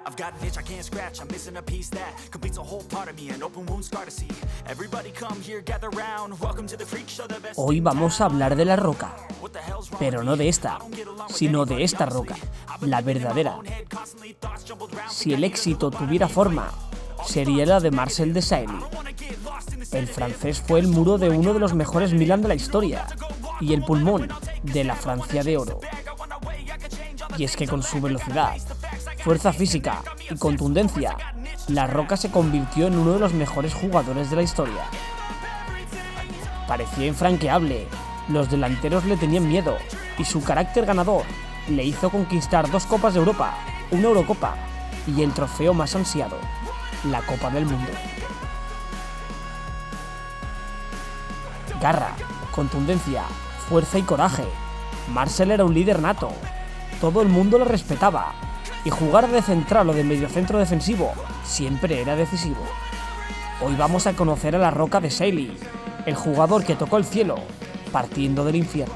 I've got an itch I can't scratch, I'm missing a piece that completes a whole part of me, an open wound scar to see. Everybody come here, gather round, welcome to the freak show, the best. Hoy vamos a hablar de la roca, pero no de esta, sino de esta roca, la verdadera. Si el éxito tuviera forma, sería la de Marcel Desailly. El francés fue el muro de uno de los mejores Milan de la historia y el pulmón de la Francia de oro. Y es que con su velocidad, fuerza física y contundencia, la roca se convirtió en uno de los mejores jugadores de la historia. Parecía infranqueable, los delanteros le tenían miedo y su carácter ganador le hizo conquistar 2 Copas de Europa, una Eurocopa y el trofeo más ansiado, la Copa del Mundo. Garra, contundencia, fuerza y coraje. Marcel era un líder nato. Todo el mundo lo respetaba. Y jugar de central o de mediocentro defensivo siempre era decisivo. Hoy vamos a conocer a la roca Desailly, el jugador que tocó el cielo partiendo del infierno.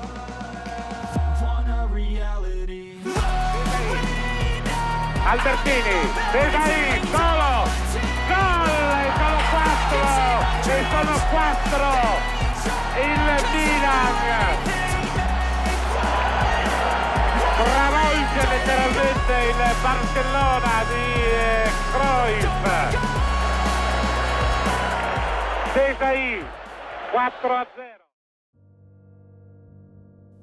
Albertini, Desailly, solo, gol, sono 4, il Milan travolge letteralmente il Barcellona di Cruyff. Desailly, 4-0.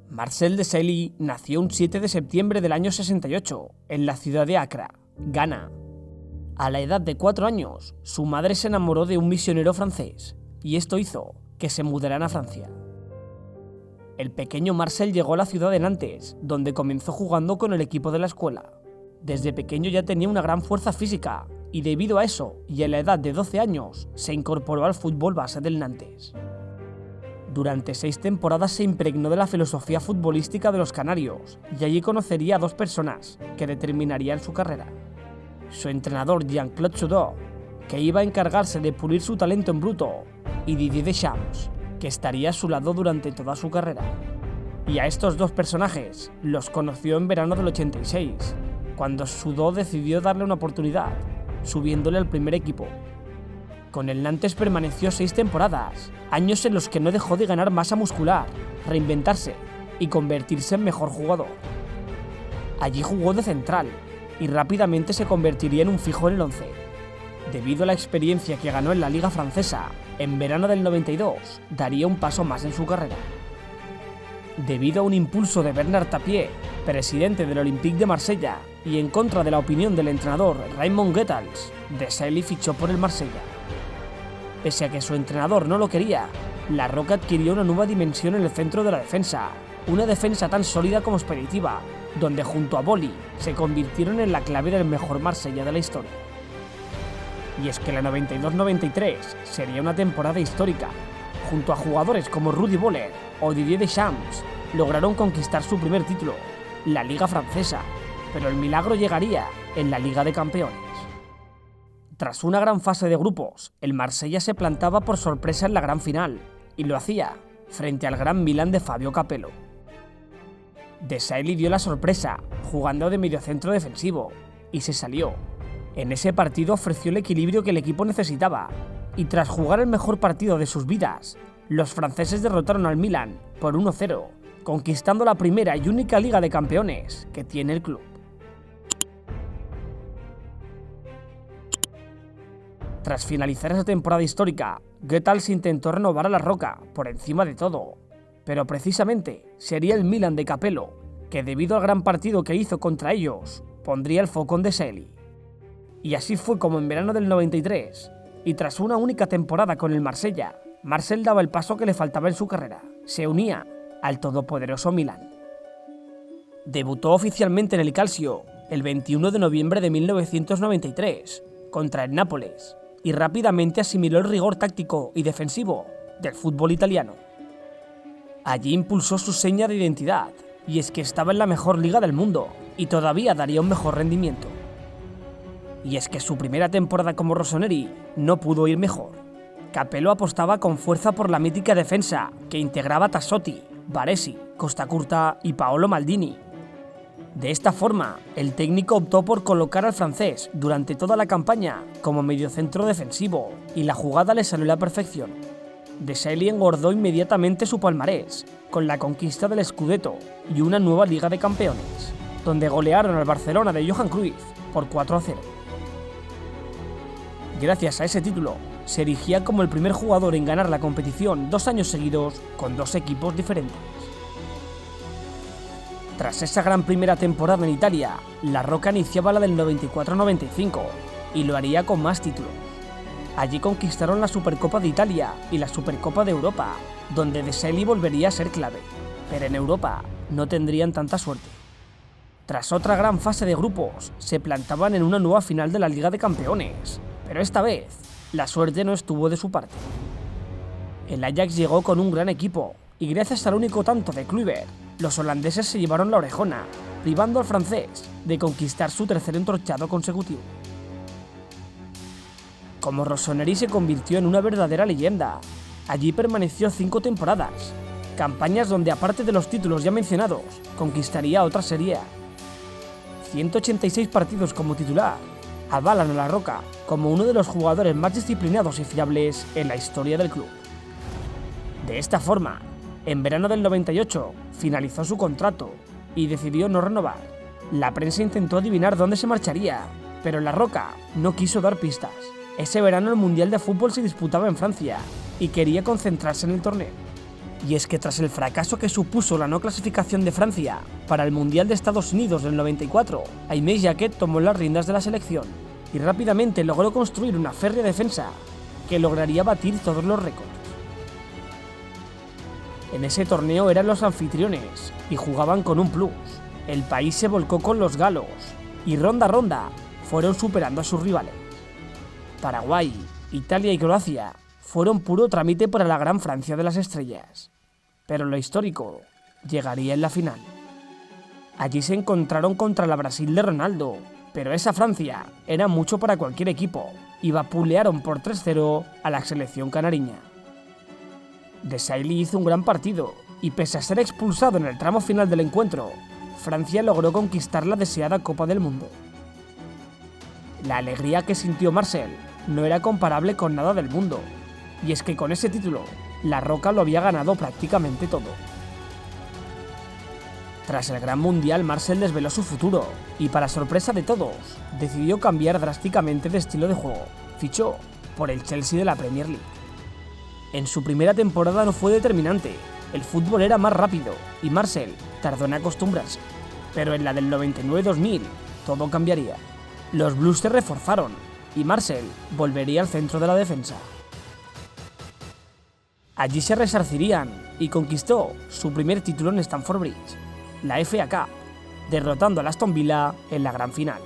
Marcel Desailly nació un 7 de septiembre del año 68 en la ciudad de Accra, Ghana. A la edad de 4 años, su madre se enamoró de un misionero francés y esto hizo que se mudaran a Francia. El pequeño Marcel llegó a la ciudad de Nantes, donde comenzó jugando con el equipo de la escuela. Desde pequeño ya tenía una gran fuerza física y debido a eso y a la edad de 12 años se incorporó al fútbol base del Nantes. Durante 6 temporadas se impregnó de la filosofía futbolística de los canarios y allí conocería a 2 personas que determinarían su carrera. Su entrenador Jean-Claude Chaudot, que iba a encargarse de pulir su talento en bruto, y Didier Deschamps, que estaría a su lado durante toda su carrera. Y a estos 2 personajes los conoció en verano del 86, cuando Chaudot decidió darle una oportunidad, subiéndole al primer equipo. Con el Nantes permaneció 6 temporadas, años en los que no dejó de ganar masa muscular, reinventarse y convertirse en mejor jugador. Allí jugó de central y rápidamente se convertiría en un fijo en el 11. Debido a la experiencia que ganó en la Liga Francesa, en verano del 92 daría un paso más en su carrera. Debido a un impulso de Bernard Tapie, presidente del Olympique de Marsella, y en contra de la opinión del entrenador Raymond Goethals, Desailly fichó por el Marsella. Pese a que su entrenador no lo quería, la roca adquirió una nueva dimensión en el centro de la defensa, una defensa tan sólida como expeditiva, donde junto a Boli se convirtieron en la clave del mejor Marsella de la historia. Y es que la 92-93 sería una temporada histórica. Junto a jugadores como Rudy Voller o Didier Deschamps, lograron conquistar su primer título, la Liga Francesa, pero el milagro llegaría en la Liga de Campeones. Tras una gran fase de grupos, el Marsella se plantaba por sorpresa en la gran final, y lo hacía frente al gran Milan de Fabio Capello. Desailly dio la sorpresa, jugando de mediocentro defensivo, y se salió. En ese partido ofreció el equilibrio que el equipo necesitaba, y tras jugar el mejor partido de sus vidas, los franceses derrotaron al Milan por 1-0, conquistando la primera y única Liga de Campeones que tiene el club. Tras finalizar esa temporada histórica, Goethals intentó renovar a la roca por encima de todo, pero precisamente sería el Milan de Capello, que debido al gran partido que hizo contra ellos, pondría el foco en Desailly. Y así fue como en verano del 93, y tras una única temporada con el Marsella, Marcel daba el paso que le faltaba en su carrera, se unía al todopoderoso Milan. Debutó oficialmente en el Calcio el 21 de noviembre de 1993 contra el Nápoles y rápidamente asimiló el rigor táctico y defensivo del fútbol italiano. Allí impulsó su seña de identidad, y es que estaba en la mejor liga del mundo y todavía daría un mejor rendimiento. Y es que su primera temporada como rossoneri no pudo ir mejor. Capello apostaba con fuerza por la mítica defensa que integraba Tassotti, Baresi, Costacurta y Paolo Maldini. De esta forma, el técnico optó por colocar al francés durante toda la campaña como mediocentro defensivo y la jugada le salió a la perfección. Desailly engordó inmediatamente su palmarés con la conquista del Scudetto y una nueva Liga de Campeones, donde golearon al Barcelona de Johan Cruyff por 4-0. Gracias a ese título, se erigía como el primer jugador en ganar la competición 2 años seguidos con 2 equipos diferentes. Tras esa gran primera temporada en Italia, La Roca iniciaba la del 94-95 y lo haría con más títulos. Allí conquistaron la Supercopa de Italia y la Supercopa de Europa, donde Desailly volvería a ser clave, pero en Europa no tendrían tanta suerte. Tras otra gran fase de grupos, se plantaban en una nueva final de la Liga de Campeones, pero esta vez la suerte no estuvo de su parte. El Ajax llegó con un gran equipo y gracias al único tanto de Kluivert, los holandeses se llevaron la orejona, privando al francés de conquistar su tercer entorchado consecutivo. Como Rossoneri se convirtió en una verdadera leyenda, allí permaneció 5 temporadas, campañas donde aparte de los títulos ya mencionados, conquistaría otra Serie A. 186 partidos como titular avalan a La Roca como uno de los jugadores más disciplinados y fiables en la historia del club. De esta forma, en verano del 98 finalizó su contrato y decidió no renovar. La prensa intentó adivinar dónde se marcharía, pero La Roca no quiso dar pistas. Ese verano el Mundial de Fútbol se disputaba en Francia y quería concentrarse en el torneo. Y es que tras el fracaso que supuso la no clasificación de Francia para el Mundial de Estados Unidos del 94, Aimé Jacquet tomó las riendas de la selección y rápidamente logró construir una férrea defensa que lograría batir todos los récords. En ese torneo eran los anfitriones y jugaban con un plus. El país se volcó con los galos y ronda a ronda fueron superando a sus rivales. Paraguay, Italia y Croacia fueron puro trámite para la gran Francia de las estrellas. Pero lo histórico llegaría en la final. Allí se encontraron contra la Brasil de Ronaldo, pero esa Francia era mucho para cualquier equipo y vapulearon por 3-0 a la selección canariña. Desailly hizo un gran partido y pese a ser expulsado en el tramo final del encuentro, Francia logró conquistar la deseada Copa del Mundo. La alegría que sintió Marcel no era comparable con nada del mundo, y es que con ese título, La Roca lo había ganado prácticamente todo. Tras el Gran Mundial, Marcel desveló su futuro, y para sorpresa de todos, decidió cambiar drásticamente de estilo de juego. Fichó por el Chelsea de la Premier League. En su primera temporada no fue determinante, el fútbol era más rápido, y Marcel tardó en acostumbrarse. Pero en la del 99-2000, todo cambiaría. Los Blues se reforzaron, y Marcel volvería al centro de la defensa. Allí se resarcirían y conquistó su primer título en Stamford Bridge, la FA Cup, derrotando al Aston Villa en la gran final.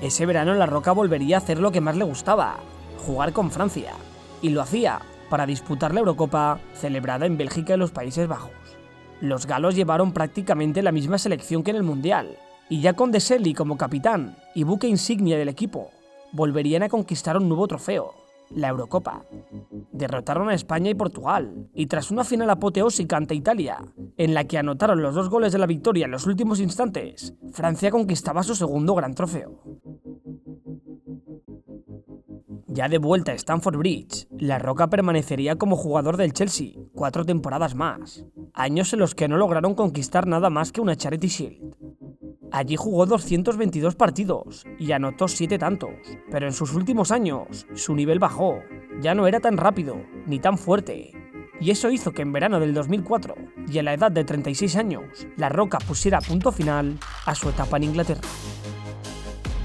Ese verano La Roca volvería a hacer lo que más le gustaba, jugar con Francia, y lo hacía para disputar la Eurocopa celebrada en Bélgica y los Países Bajos. Los galos llevaron prácticamente la misma selección que en el Mundial, y ya con Desailly como capitán y buque insignia del equipo, volverían a conquistar un nuevo trofeo, la Eurocopa. Derrotaron a España y Portugal, y tras una final apoteósica ante Italia, en la que anotaron los 2 goles de la victoria en los últimos instantes, Francia conquistaba su segundo gran trofeo. Ya de vuelta a Stamford Bridge, La Roca permanecería como jugador del Chelsea 4 temporadas más, años en los que no lograron conquistar nada más que una Charity Shield. Allí jugó 222 partidos y anotó 7 tantos, pero en sus últimos años su nivel bajó, ya no era tan rápido ni tan fuerte, y eso hizo que en verano del 2004, y a la edad de 36 años, La Roca pusiera punto final a su etapa en Inglaterra.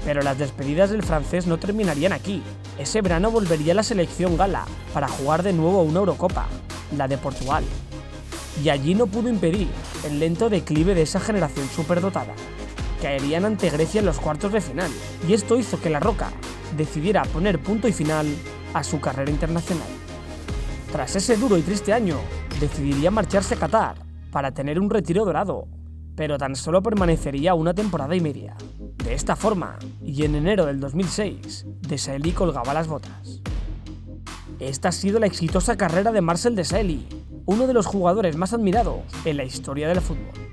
Pero las despedidas del francés no terminarían aquí. Ese verano volvería a la selección gala para jugar de nuevo una Eurocopa, la de Portugal, y allí no pudo impedir el lento declive de esa generación superdotada. Caerían ante Grecia en los cuartos de final, y esto hizo que La Roca decidiera poner punto y final a su carrera internacional. Tras ese duro y triste año, decidiría marcharse a Qatar para tener un retiro dorado, pero tan solo permanecería una temporada y media. De esta forma, y en enero del 2006, Desailly colgaba las botas. Esta ha sido la exitosa carrera de Marcel Desailly, uno de los jugadores más admirados en la historia del fútbol.